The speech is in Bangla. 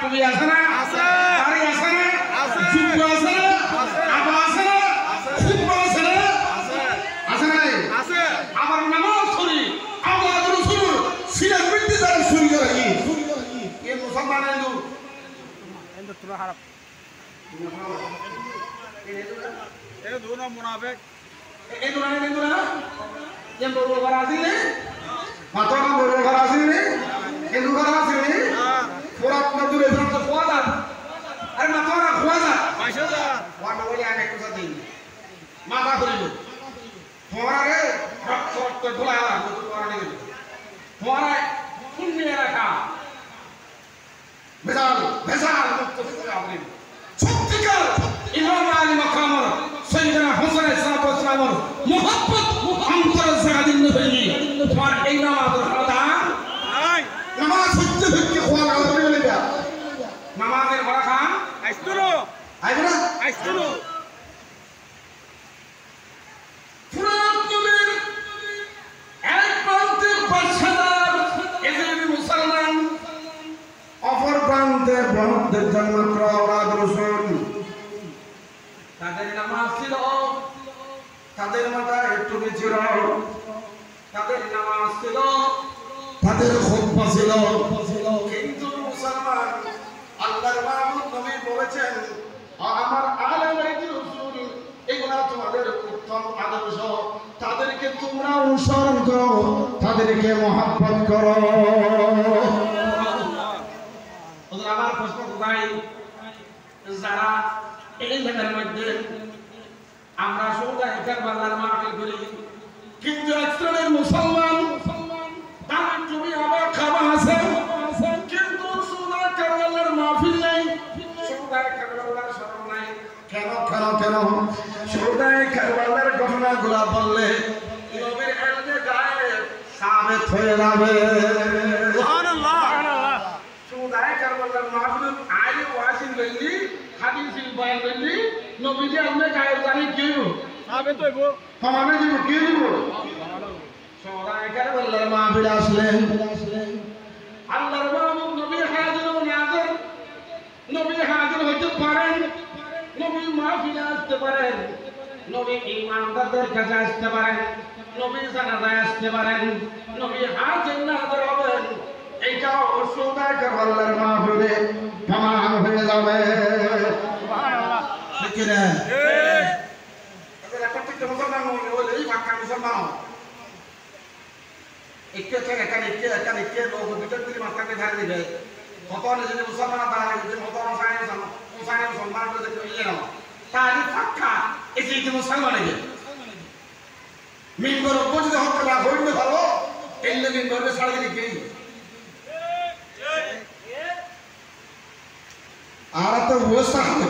টুপি আছে না দাড়ি আছে না জুব্বা আছে না আবা আছে না খুতবা আছে না আছে না আবার নামাজ পড়ি আল্লাহ রাসূল সিরাত বিনতে যারা শুরু করে কি এই মুসলমান এন্ড তোরা খারাপ এই দুনা মুনাফিক এই দুনা যে বড় ঘর আছে নে মাথা বড় ঘর আছে নে এই ঘর আছে নে পুরা পুরা দূরে দূরে খোয়া দা আরে মাথা না খোয়া দা পয়সা দা ওয়াটা বলি আমি কথা দিই মাথা করিল তোমারে রক্ত রক্ত ধুলা আলা তো করা নেই তোমারে পুণ্যে রাখা ভেজাল মুক্ত করে আপনি সত্যিকার ইমাম আলী মাকামর সৈয়দনা হুসাইন সাল্লাল্লাহু আলাইহি ওয়াসাল্লামের মুহাব্বত অন্তর জাগাদিন নবী তোমার এই নামাজের আলাদা নাই নামাজ সত্যি সত্যি খোয়া আলাদা করে লেবা নামাজের বরাকা আইসতুরো আইবনা আইসতুরো ফুরাত নবীর এক প্রান্তে বাদশাদার এজেবি মুসলমান অপর প্রান্তে বহদ্দের জন্মত্র আওলাদ রাসূল তাদের নামাজ ছিল তাদের মাথায় টুপি ছিল তাদের নামাজ ছিল তাদের খুতবা ছিল কিন্তু মুসলমান আল্লাহর মাহবুব নবী বলেছেন আমার আলে বাইত রাসূল এগুলা তোমাদের উত্তম আদর্শ তাদেরকে তোমরা অনুসরণ করো তাদেরকে মহব্বত করো ওদের আমার প্রশ্ন কোথায় যারা এই জায়গার মধ্যে আমরা সৌদা কারবালার মাহফিল করি কিন্তু একজনের মুসলমান তার তুমি আবার খাওয়া আছে কিন্তু সৌদা কারবালার মাহফিল নেই সৌদা কারবালার স্মরণ নাই কেন কেন কেন সৌদা কারবালার ঘটনাগুলো বললে নবীর এলমে গায়ে সাবিত হয়ে যাবে সুবহানাল্লাহ সৌদা কারবালার মাহফিল আইলে ওয়াজিব বললি হাদিসিল বয়ান বললি নবীজি আপনি গায়ে জানি কি হইব সাবিত হইব সমানে দিব কি দিব সৌদা কারবালার মাহফিল আসলেন আল্লাহর মাহবুব নবী হাজির ও নাজির নবী হাজির হইতে পারেন নবী মাহফিলে আসতে পারেন নবী ইমানদারদের কাছে আসতে পারেন নবী জানাজায় আসতে পারেন নবী হাজির নাজির হবেন এইটাও সৌদা কারবালার মাহফিলে তামাম হয়ে যাবে সুবহানাল্লাহ ঠিক না এদের প্রত্যেকটা মুসলমান হলে এই বাক্কা মুসলমান একটু থেকে এখানে লোক ভিতর থেকে মাথাকে ধারে দিবে কত না যদি মুসলমান দাঁড়ায় যদি কত মুসলমান সম্মান করে দেখতে ইয়ে না তাহলে ফাঁকা এই যে মুসলমান আছে মিনবর যদি হক না হইলে ভালো এই মিনবরে ছাড়া দিলে কি আর তো অবস্থা হবে